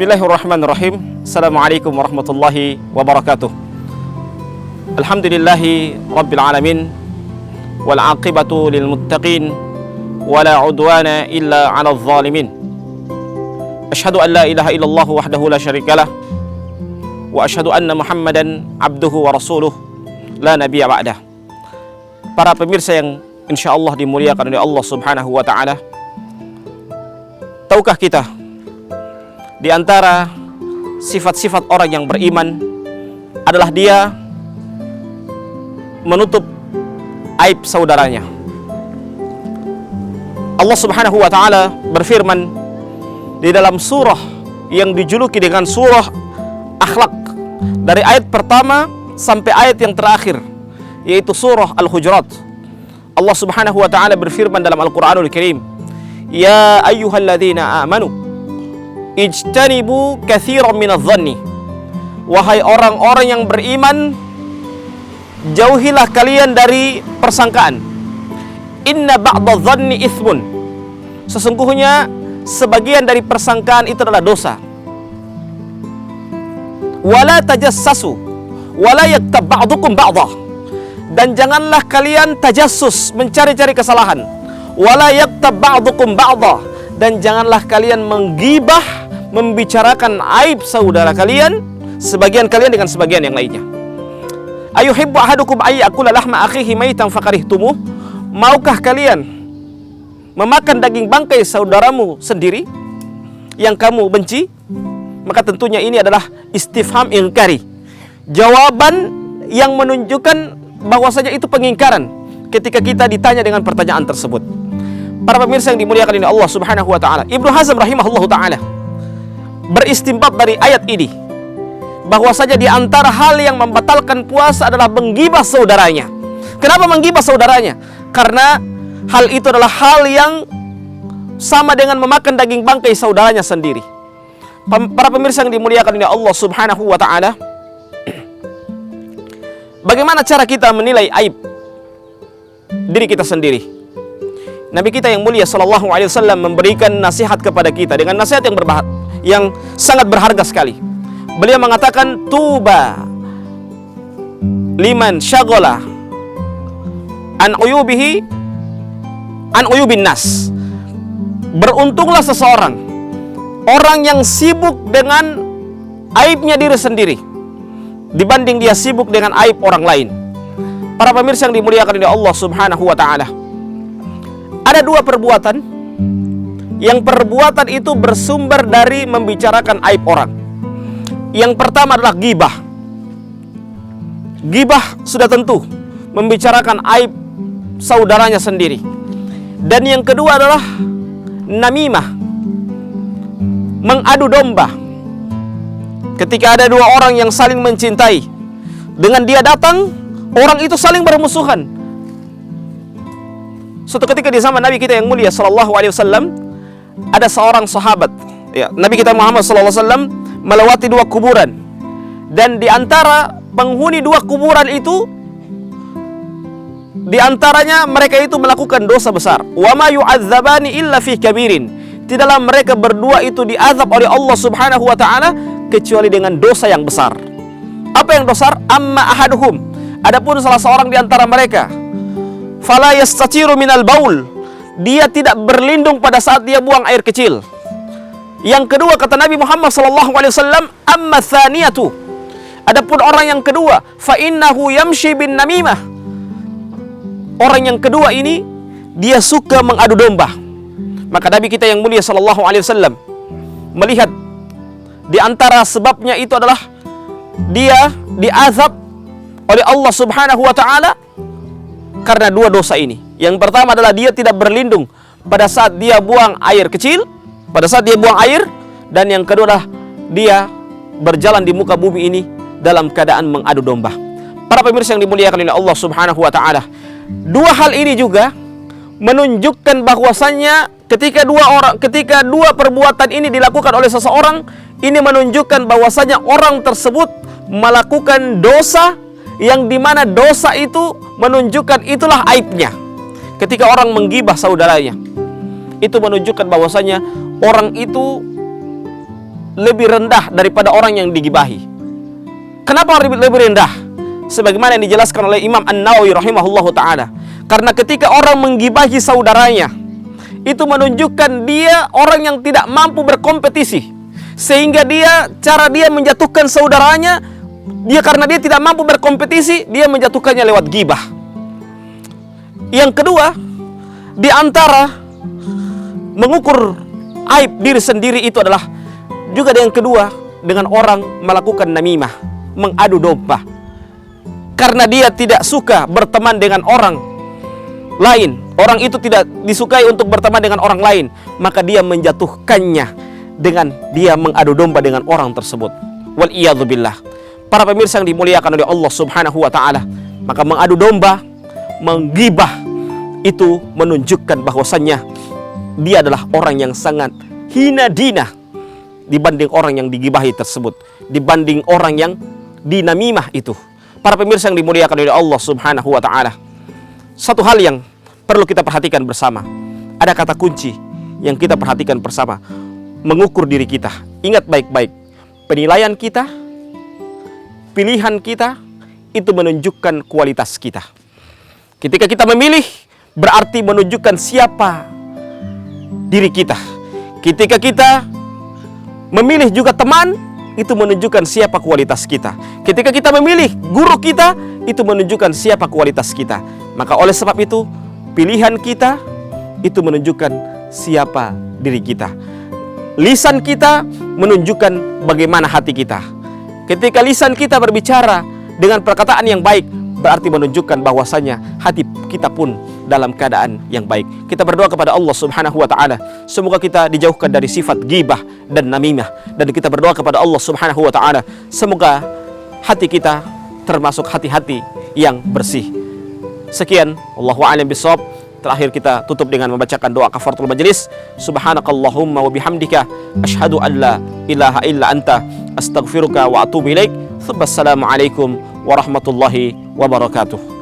Bismillahirrahmanirrahim. Assalamualaikum warahmatullahi wabarakatuh. Alhamdulillahi rabbil alamin, wal aqibatu lil muttaqin, wala udwana illa 'alal zalimin. Asyhadu an la ilaha illallah wahdahu la syarikalah, wa asyhadu anna Muhammadan abduhu wa rasuluh la nabiyya ba'dah. Para pemirsa yang insyaallah dimuliakan oleh Allah Subhanahu wa taala, tahukah kita di antara sifat-sifat orang yang beriman adalah dia menutup aib saudaranya. Allah Subhanahu wa taala berfirman di dalam surah yang dijuluki dengan surah akhlak, dari ayat pertama sampai ayat yang terakhir, yaitu surah Al-Hujurat. Allah Subhanahu wa taala berfirman dalam Al-Qur'anul Karim, "Ya ayyuhalladzina amanu ijtanibu katsiran minadh-dhanni." Wahai orang-orang yang beriman, jauhilah kalian dari persangkaan. Inna ba'dadh-dhanni itsmun. Sesungguhnya sebagian dari persangkaan itu adalah dosa. Wala tajassasu wala yaktab ba'dukum ba'dha. Dan janganlah kalian tajassus, mencari-cari kesalahan. Wala yaktab ba'dukum ba'dha. Dan janganlah kalian menggibah, membicarakan aib saudara kalian, sebagian kalian dengan sebagian yang lainnya. Ayuhibbu ahadukum ayyakula lahma akhihi maitan fakarihtumuh. Maukah kalian memakan daging bangkai saudaramu sendiri yang kamu benci? Maka tentunya ini adalah istifham ingkari, jawaban yang menunjukkan bahwasanya itu pengingkaran ketika kita ditanya dengan pertanyaan tersebut. Para pemirsa yang dimuliakan oleh Allah Subhanahu wa taala, Ibnu Hazm rahimahullahu taala beristinbat dari ayat ini bahwasanya di antara hal yang membatalkan puasa adalah menggibah saudaranya. Kenapa menggibah saudaranya? Karena hal itu adalah hal yang sama dengan memakan daging bangkai saudaranya sendiri. Para pemirsa yang dimuliakan oleh Allah Subhanahu wa taala, bagaimana cara kita menilai aib diri kita sendiri? Nabi kita yang mulia sallallahu alaihi wasallam memberikan nasihat kepada kita dengan nasihat yang sangat berharga sekali. Beliau mengatakan, tuba liman syaghala an uyubin nas. Beruntunglah seseorang, orang yang sibuk dengan aibnya diri sendiri dibanding dia sibuk dengan aib orang lain. Para pemirsa yang dimuliakan oleh Allah Subhanahu wa taala, ada dua perbuatan yang perbuatan itu bersumber dari membicarakan aib orang. Yang pertama adalah ghibah. Ghibah sudah tentu membicarakan aib saudaranya sendiri. Dan yang kedua adalah namimah, mengadu domba. Ketika ada dua orang yang saling mencintai, dengan dia datang, orang itu saling bermusuhan. Suatu ketika di zaman Nabi kita yang mulia sallallahu alaihi wasallam, ada seorang sahabat, ya, Nabi kita Muhammad sallallahu alaihi wasallam melewati dua kuburan, dan di antara penghuni dua kuburan itu, di antaranya mereka itu melakukan dosa besar. Wa ma yu'adzabani illa fi kabirin. Tidaklah mereka berdua itu diazab oleh Allah Subhanahu wa taala kecuali dengan dosa yang besar. Apa yang besar? Amma ahaduhum. Adapun salah seorang di antara mereka, fala yastatiru minal baul. Dia tidak berlindung pada saat dia buang air kecil. Yang kedua, kata Nabi Muhammad SAW, amma thaniyatu. Adapun orang yang kedua, fa innahu yamshi bin namimah. Orang yang kedua ini dia suka mengadu domba. Maka Nabi kita yang mulia SAW melihat di antara sebabnya itu adalah dia diazab oleh Allah Subhanahu wa taala karena dua dosa ini. Yang pertama adalah dia tidak berlindung pada saat dia buang air kecil, pada saat dia buang air, dan yang kedua adalah dia berjalan di muka bumi ini dalam keadaan mengadu domba. Para pemirsa yang dimuliakan oleh Allah Subhanahu wa taala, dua hal ini juga menunjukkan bahwasannya ketika dua perbuatan ini dilakukan oleh seseorang, ini menunjukkan bahwasannya orang tersebut melakukan dosa yang dimana dosa itu menunjukkan itulah aibnya. Ketika orang menggibah saudaranya, itu menunjukkan bahwasanya orang itu lebih rendah daripada orang yang digibahi. Kenapa lebih rendah? Sebagaimana yang dijelaskan oleh Imam An-Nawawi rahimahullahu ta'ala. Karena ketika orang menggibahi saudaranya, itu menunjukkan dia orang yang tidak mampu berkompetisi. Sehingga cara dia menjatuhkan saudaranya, karena dia tidak mampu berkompetisi, dia menjatuhkannya lewat gibah. Yang kedua, di antara mengukur aib diri sendiri itu adalah juga yang kedua, dengan orang melakukan namimah, mengadu domba. Karena dia tidak suka berteman dengan orang lain, orang itu tidak disukai untuk berteman dengan orang lain, maka dia menjatuhkannya dengan dia mengadu domba dengan orang tersebut. Wal iyadzubillah. Para pemirsa yang dimuliakan oleh Allah Subhanahu wa ta'ala, maka mengadu domba, menggibah, itu menunjukkan bahwasannya dia adalah orang yang sangat hina dina dibanding orang yang digibahi tersebut, dibanding orang yang dinamimah itu. Para pemirsa yang dimuliakan oleh Allah Subhanahu wa ta'ala, satu hal yang perlu kita perhatikan bersama, ada kata kunci yang kita perhatikan bersama, mengukur diri kita. Ingat baik-baik, penilaian kita, pilihan kita, itu menunjukkan kualitas kita. Ketika kita memilih, berarti menunjukkan siapa diri kita. Ketika kita memilih juga teman, itu menunjukkan siapa kualitas kita. Ketika kita memilih guru kita, itu menunjukkan siapa kualitas kita. Maka oleh sebab itu, pilihan kita itu menunjukkan siapa diri kita. Lisan kita menunjukkan bagaimana hati kita. Ketika lisan kita berbicara dengan perkataan yang baik, berarti menunjukkan bahwasanya hati kita pun dalam keadaan yang baik. Kita berdoa kepada Allah Subhanahu wa ta'ala, semoga kita dijauhkan dari sifat ghibah dan namimah. Dan kita berdoa kepada Allah Subhanahu wa ta'ala, semoga hati kita termasuk hati-hati yang bersih. Sekian, Allahu a'lam bishawab. Terakhir kita tutup dengan membacakan doa kafaratul majelis. Subhanakallahumma wa bihamdika asyhadu an la ilaha illa anta astaghfiruka wa atubu ilaik. Assalamualaikum warahmatullahi wabarakatuh.